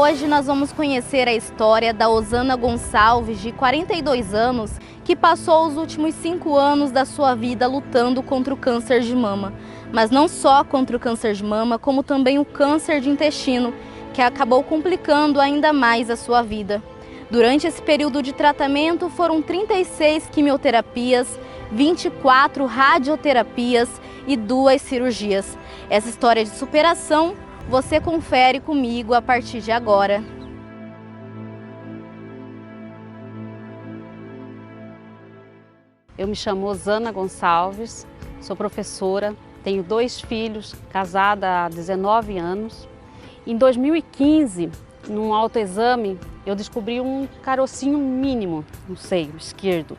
Hoje nós vamos conhecer a história da Osana Gonçalves, de 42 anos, que passou os últimos 5 anos da sua vida lutando contra o câncer de mama. Mas não só contra o câncer de mama, como também o câncer de intestino, que acabou complicando ainda mais a sua vida. Durante esse período de tratamento foram 36 quimioterapias, 24 radioterapias e 2 cirurgias. Essa história de superação você confere comigo a partir de agora. Eu me chamo Osana Gonçalves, sou professora, tenho 2 filhos, casada há 19 anos. Em 2015, num autoexame, eu descobri um carocinho mínimo no seio esquerdo.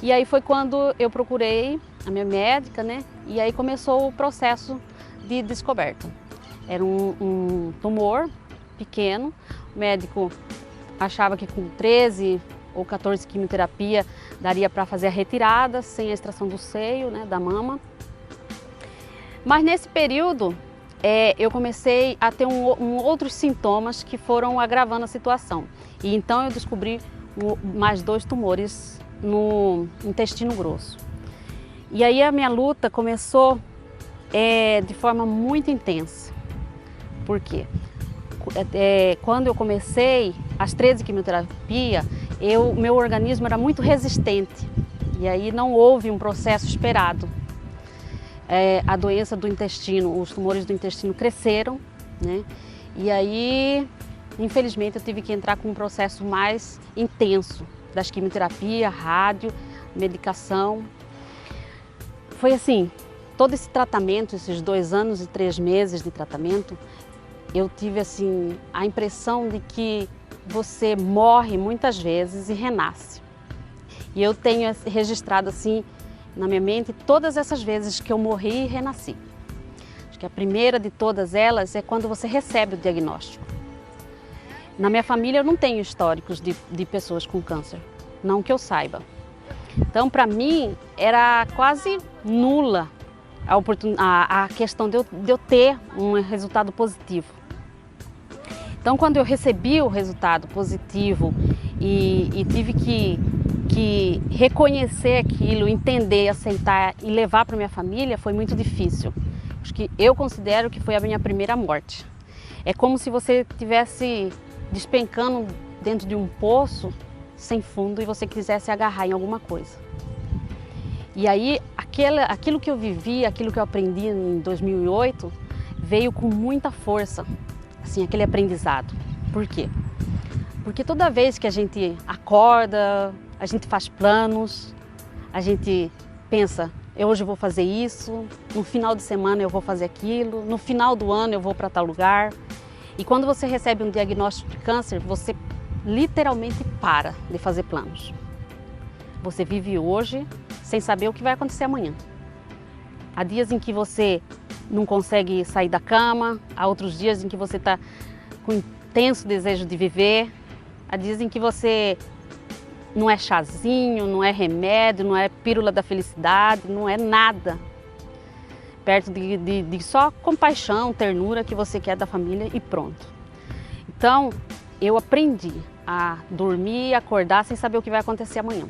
E aí foi quando eu procurei a minha médica, né? E aí começou o processo de descoberta. Era um tumor pequeno, o médico achava que com 13 ou 14 quimioterapia daria para fazer a retirada sem a extração do seio, né, da mama. Mas nesse período eu comecei a ter outros sintomas que foram agravando a situação. E então eu descobri mais 2 tumores no intestino grosso. E aí a minha luta começou de forma muito intensa. Por quê? Quando eu comecei as 13 quimioterapias, meu organismo era muito resistente. E aí não houve um processo esperado. A doença do intestino, os tumores do intestino cresceram, né? E aí, infelizmente, eu tive que entrar com um processo mais intenso das quimioterapias, rádio, medicação. Foi assim, todo esse tratamento, esses 2 anos e 3 meses de tratamento, eu tive assim a impressão de que você morre muitas vezes e renasce. E eu tenho registrado assim na minha mente todas essas vezes que eu morri e renasci. Acho que a primeira de todas elas é quando você recebe o diagnóstico. Na minha família eu não tenho históricos de pessoas com câncer, não que eu saiba. Então para mim era quase nula a questão de eu ter um resultado positivo. Então quando eu recebi o resultado positivo e tive que reconhecer aquilo, entender, aceitar e levar para minha família, foi muito difícil. Acho que eu considero que foi a minha primeira morte. É como se você estivesse despencando dentro de um poço sem fundo e você quisesse agarrar em alguma coisa. E aí aquilo que eu vivi, aquilo que eu aprendi em 2008, veio com muita força, assim, aquele aprendizado. Por quê? Porque toda vez que a gente acorda, a gente faz planos, a gente pensa, hoje eu vou fazer isso, no final de semana eu vou fazer aquilo, no final do ano eu vou para tal lugar. E quando você recebe um diagnóstico de câncer, você literalmente para de fazer planos. Você vive hoje sem saber o que vai acontecer amanhã. Há dias em que você não consegue sair da cama, há outros dias em que você está com intenso desejo de viver, há dias em que você não é chazinho, não é remédio, não é pílula da felicidade, não é nada. Perto de só compaixão, ternura que você quer da família e pronto. Então, eu aprendi a dormir e acordar sem saber o que vai acontecer amanhã.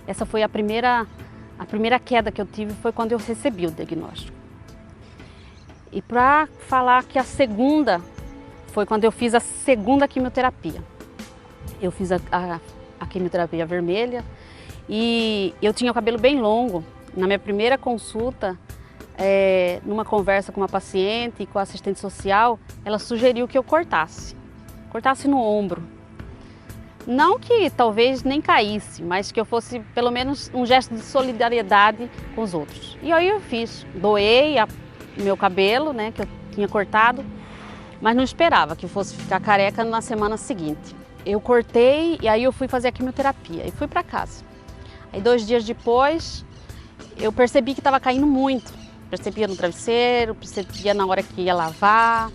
Essa foi a primeira queda que eu tive, foi quando eu recebi o diagnóstico. E para falar que a segunda, foi quando eu fiz a segunda quimioterapia. Eu fiz a quimioterapia vermelha e eu tinha o cabelo bem longo. Na minha primeira consulta, numa conversa com uma paciente e com a assistente social, ela sugeriu que eu cortasse no ombro. Não que talvez nem caísse, mas que eu fosse pelo menos um gesto de solidariedade com os outros. E aí eu fiz, doei meu cabelo, né, que eu tinha cortado, mas não esperava que eu fosse ficar careca na semana seguinte. Eu cortei e aí eu fui fazer a quimioterapia e fui para casa. Aí 2 dias depois eu percebi que estava caindo muito. Percebia no travesseiro, percebia na hora que ia lavar.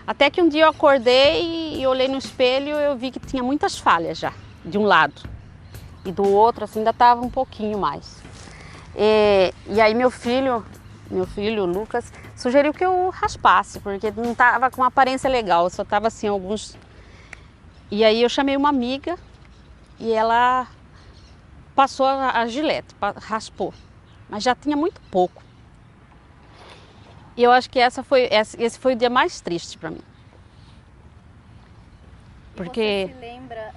Até que um dia eu acordei e olhei no espelho e eu vi que tinha muitas falhas já, de um lado. E do outro assim ainda estava um pouquinho mais. E aí meu filho, o Lucas, sugeriu que eu raspasse, porque não estava com uma aparência legal, só estava assim alguns E aí eu chamei uma amiga e ela passou a gilete, raspou, mas já tinha muito pouco. E eu acho que esse foi o dia mais triste para mim. Porque Você se lembra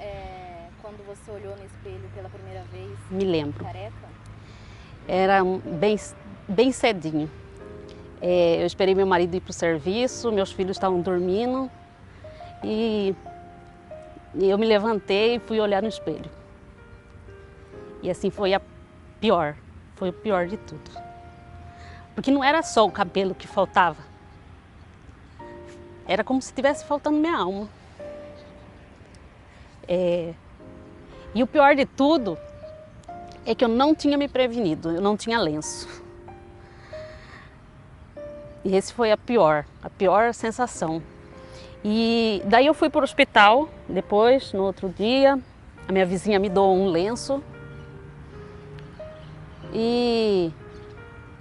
quando você olhou no espelho pela primeira vez? me lembro, Careca? era bem cedinho. Eu esperei meu marido ir para o serviço, meus filhos estavam dormindo e eu me levantei e fui olhar no espelho. E assim foi o pior de tudo. Porque não era só o cabelo que faltava, era como se estivesse faltando minha alma. E o pior de tudo é que eu não tinha me prevenido, eu não tinha lenço. E esse foi a pior sensação. E daí eu fui para o hospital, depois, no outro dia, a minha vizinha me doou um lenço. E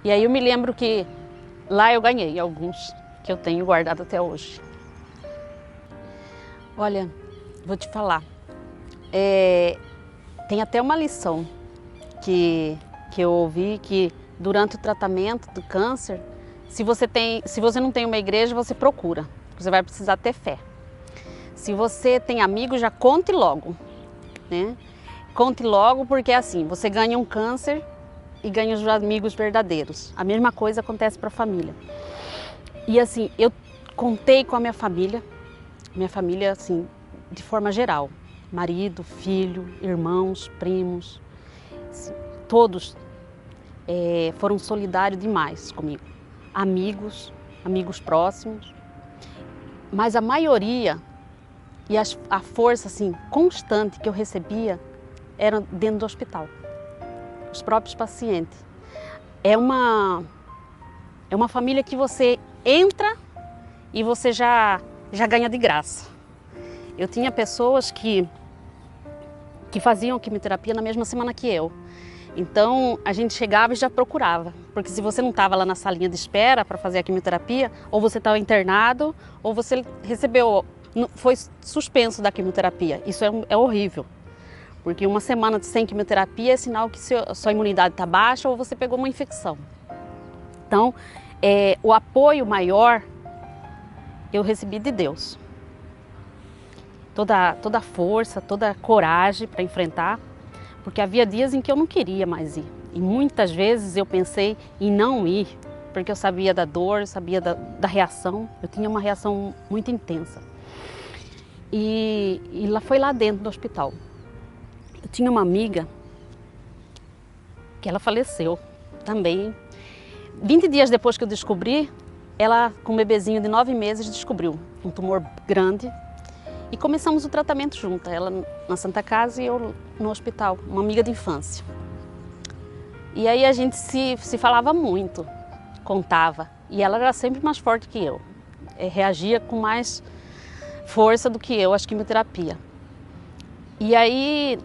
aí eu me lembro que lá eu ganhei alguns, que eu tenho guardado até hoje. Olha, vou te falar, tem até uma lição que eu ouvi, que durante o tratamento do câncer, se você não tem uma igreja, você procura, você vai precisar ter fé. Se você tem amigos, já conte logo, né? Conte logo, porque assim, você ganha um câncer e ganha os amigos verdadeiros. A mesma coisa acontece para a família. E assim, eu contei com a minha família assim, de forma geral. Marido, filho, irmãos, primos, assim, todos foram solidários demais comigo. Amigos próximos. Mas a maioria e a força assim, constante que eu recebia era dentro do hospital. Os próprios pacientes. É uma família que você entra e você já ganha de graça. Eu tinha pessoas que faziam quimioterapia na mesma semana que eu. Então a gente chegava e já procurava, porque se você não estava lá na salinha de espera para fazer a quimioterapia, ou você estava internado, ou você foi suspenso da quimioterapia. Isso é horrível. Porque uma semana sem quimioterapia é sinal que sua imunidade está baixa ou você pegou uma infecção. Então, o apoio maior eu recebi de Deus. Toda a força, toda a coragem para enfrentar, porque havia dias em que eu não queria mais ir. E muitas vezes eu pensei em não ir, porque eu sabia da dor, eu sabia da reação. Eu tinha uma reação muito intensa. E foi lá dentro do hospital. Eu tinha uma amiga que ela faleceu também. 20 dias depois que eu descobri, ela com um bebezinho de 9 meses descobriu um tumor grande e começamos o tratamento junto. Ela na Santa Casa e eu no hospital, uma amiga de infância. E aí a gente se falava muito, contava. E ela era sempre mais forte que eu, reagia com mais força do que eu às quimioterapia. E aí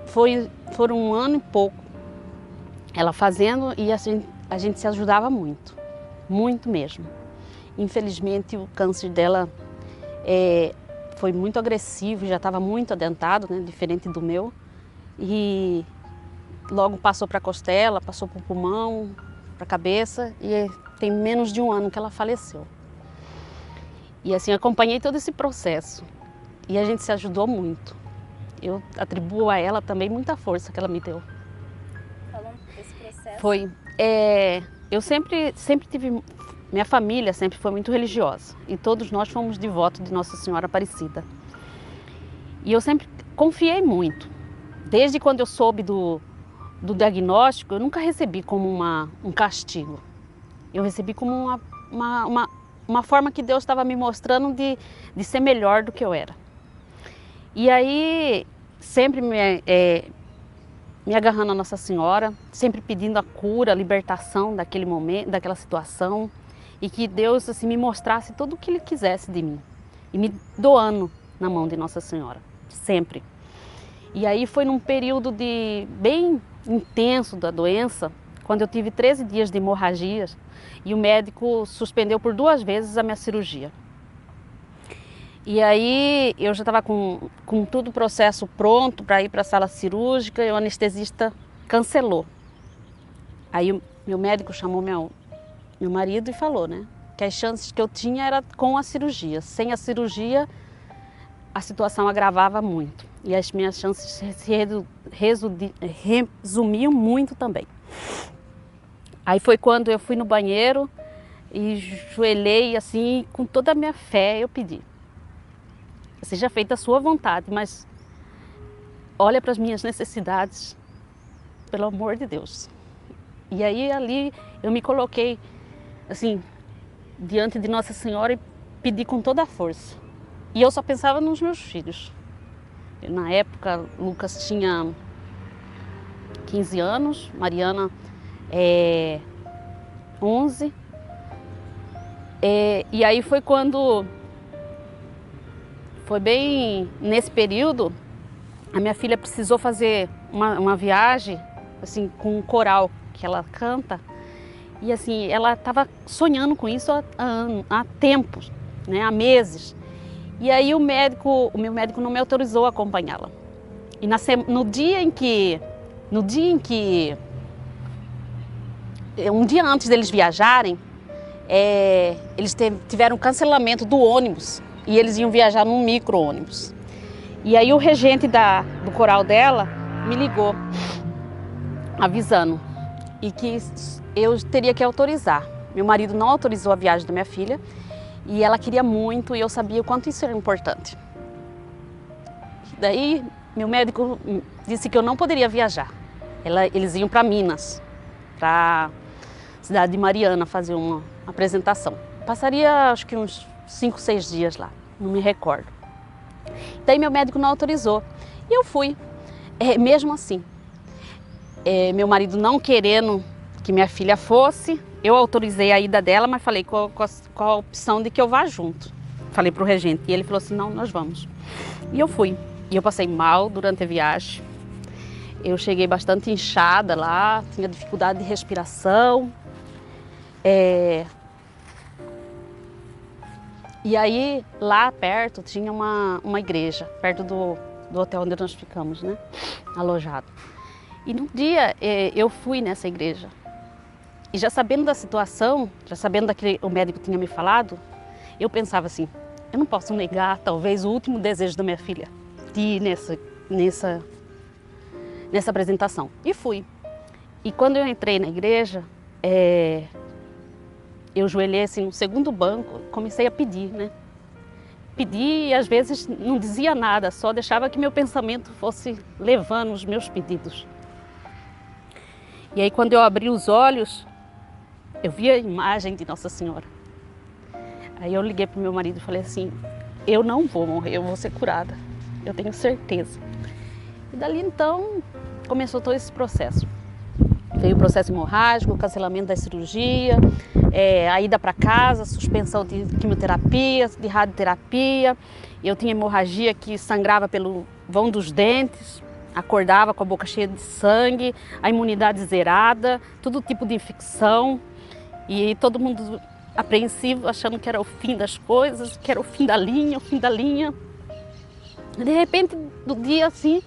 foram um ano e pouco ela fazendo e a gente se ajudava muito, muito mesmo. Infelizmente o câncer dela foi muito agressivo, já estava muito adentado, né, diferente do meu. E logo passou para a costela, passou para o pulmão, para a cabeça e tem menos de um ano que ela faleceu. E assim, acompanhei todo esse processo e a gente se ajudou muito. Eu atribuo a ela também muita força que ela me deu. Falando desse processo? Foi. Eu sempre tive... Minha família sempre foi muito religiosa e todos nós fomos devotos de Nossa Senhora Aparecida. E eu sempre confiei muito. Desde quando eu soube do diagnóstico, eu nunca recebi como um castigo. Eu recebi como uma forma que Deus estava me mostrando de ser melhor do que eu era. E aí, sempre me agarrando a Nossa Senhora, sempre pedindo a cura, a libertação daquele momento, daquela situação, e que Deus assim, me mostrasse tudo o que Ele quisesse de mim, e me doando na mão de Nossa Senhora, sempre. E aí foi num período bem intenso da doença, quando eu tive 13 dias de hemorragias, e o médico suspendeu por 2 vezes a minha cirurgia. E aí eu já estava com todo o processo pronto para ir para a sala cirúrgica e o anestesista cancelou. Aí o meu médico chamou meu marido e falou, né, que as chances que eu tinha era com a cirurgia. Sem a cirurgia, a situação agravava muito. E as minhas chances se resumiam muito também. Aí foi quando eu fui no banheiro e joelhei assim, com toda a minha fé, eu pedi: seja feita a sua vontade, mas olha para as minhas necessidades, pelo amor de Deus. E aí ali eu me coloquei assim, diante de Nossa Senhora e pedi com toda a força. E eu só pensava nos meus filhos. Na época, Lucas tinha 15 anos, Mariana 11. E aí foi quando, foi bem nesse período, a minha filha precisou fazer uma viagem assim, com um coral que ela canta. E assim, ela estava sonhando com isso há tempos, né, há meses. E aí o meu médico não me autorizou a acompanhá-la. E um dia antes deles viajarem, eles tiveram um cancelamento do ônibus e eles iam viajar num micro-ônibus. E aí o regente do coral dela me ligou, avisando, e que eu teria que autorizar. Meu marido não autorizou a viagem da minha filha e ela queria muito e eu sabia o quanto isso era importante. Daí meu médico disse que eu não poderia viajar. Eles iam para Minas, para a cidade de Mariana, fazer uma apresentação. Passaria acho que uns 5, 6 dias lá, não me recordo. Daí meu médico não autorizou e eu fui. Mesmo assim, meu marido não querendo que minha filha fosse, eu autorizei a ida dela, mas falei com a opção de que eu vá junto. Falei para o regente e ele falou assim: não, nós vamos. E eu fui. E eu passei mal durante a viagem. Eu cheguei bastante inchada lá, tinha dificuldade de respiração. E aí, lá perto, tinha uma igreja, perto do hotel onde nós ficamos, né, alojado. E num dia eu fui nessa igreja. E já sabendo da situação, já sabendo daquilo que o médico tinha me falado, eu pensava assim: eu não posso negar talvez o último desejo da minha filha, de ir nessa apresentação. E fui. E quando eu entrei na igreja, eu joelhei assim no segundo banco, comecei a pedir, né? Pedi e às vezes não dizia nada, só deixava que meu pensamento fosse levando os meus pedidos. E aí quando eu abri os olhos, eu vi a imagem de Nossa Senhora. Aí eu liguei para o meu marido e falei assim: eu não vou morrer, eu vou ser curada, eu tenho certeza. E dali então começou todo esse processo. Veio o processo hemorrágico, o cancelamento da cirurgia, a ida para casa, suspensão de quimioterapia, de radioterapia. Eu tinha hemorragia que sangrava pelo vão dos dentes, acordava com a boca cheia de sangue, a imunidade zerada, todo tipo de infecção. E todo mundo apreensivo, achando que era o fim das coisas, que era o fim da linha, o fim da linha. De repente, do dia assim,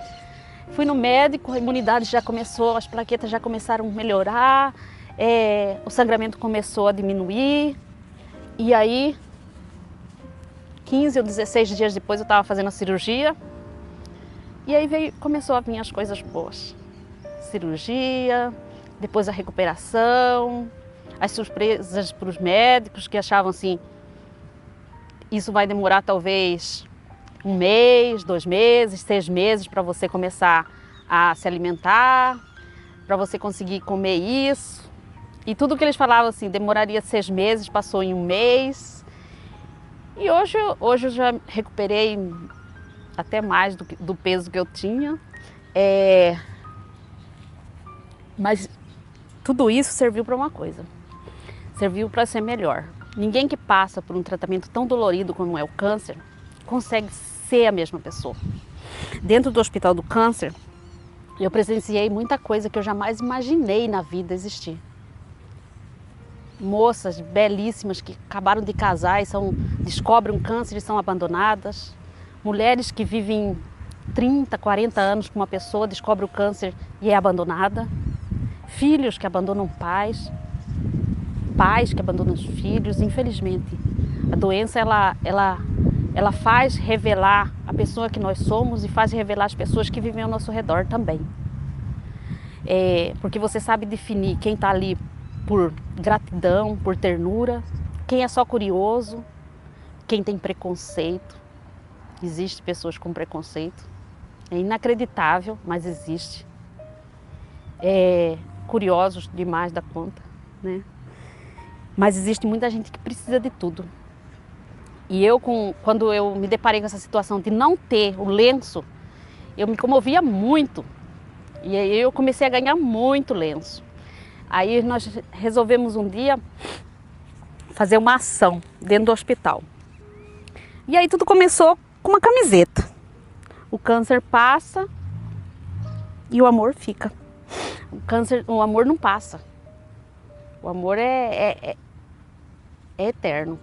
fui no médico, a imunidade já começou, as plaquetas já começaram a melhorar, o sangramento começou a diminuir. E aí, 15 ou 16 dias depois, eu estava fazendo a cirurgia. E aí começou a vir as coisas boas. Cirurgia, depois a recuperação, as surpresas para os médicos que achavam assim: isso vai demorar talvez 1 mês, 2 meses, 6 meses para você começar a se alimentar, para você conseguir comer isso. E tudo que eles falavam assim, demoraria 6 meses, passou em 1 mês. E hoje eu já recuperei até mais do peso que eu tinha. Mas tudo isso serviu para uma coisa. Serviu para ser melhor. Ninguém que passa por um tratamento tão dolorido como é o câncer consegue ser a mesma pessoa. Dentro do Hospital do Câncer, eu presenciei muita coisa que eu jamais imaginei na vida existir. moças belíssimas que acabaram de casar e descobrem um câncer e são abandonadas. Mulheres que vivem 30, 40 anos com uma pessoa, descobre o câncer e é abandonada. Filhos que abandonam pais. Pais que abandonam os filhos. Infelizmente, a doença ela faz revelar a pessoa que nós somos e faz revelar as pessoas que vivem ao nosso redor também. Porque você sabe definir quem está ali por gratidão, por ternura, quem é só curioso, quem tem preconceito. Existem pessoas com preconceito. É inacreditável, mas existe. Curiosos demais da conta, né? Mas existe muita gente que precisa de tudo. E quando eu me deparei com essa situação de não ter o lenço, eu me comovia muito. E aí eu comecei a ganhar muito lenço. Aí nós resolvemos um dia fazer uma ação dentro do hospital. E aí tudo começou com uma camiseta. O câncer passa e o amor fica. O amor não passa. O amor é eterno.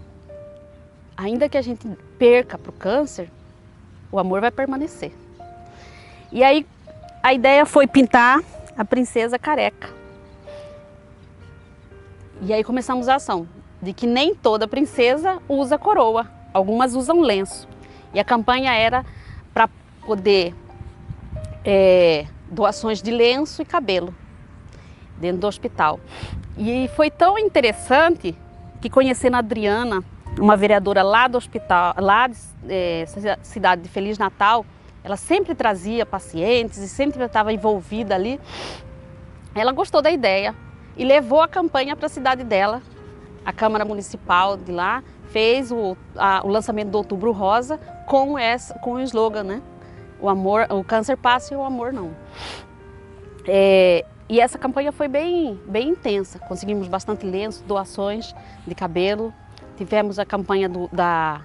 Ainda que a gente perca para o câncer, o amor vai permanecer. E aí a ideia foi pintar a princesa careca. E aí começamos a ação de que nem toda princesa usa coroa, algumas usam lenço. E a campanha era para poder doações de lenço e cabelo dentro do hospital. E foi tão interessante que, conhecendo a Adriana, uma vereadora lá do hospital, lá de cidade de Feliz Natal, ela sempre trazia pacientes e sempre estava envolvida ali. Ela gostou da ideia e levou a campanha para a cidade dela. A Câmara Municipal de lá fez o lançamento do Outubro Rosa com o slogan, né? O câncer passa e o amor não. E essa campanha foi bem intensa. Conseguimos bastante lenço, doações de cabelo. Tivemos a campanha da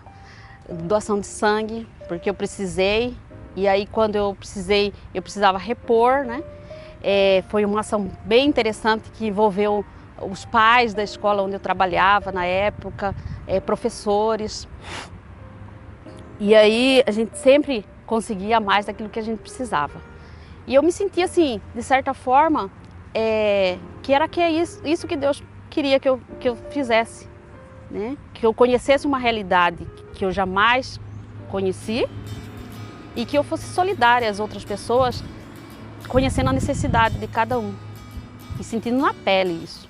doação de sangue, porque eu precisei. E aí quando eu precisei, eu precisava repor, né? Foi uma ação bem interessante que envolveu os pais da escola onde eu trabalhava na época, professores. E aí a gente sempre conseguia mais daquilo que a gente precisava. E eu me sentia assim, de certa forma, que é isso que Deus queria que eu fizesse, né? Que eu conhecesse uma realidade que eu jamais conheci e que eu fosse solidária às outras pessoas, conhecendo a necessidade de cada um e sentindo na pele isso.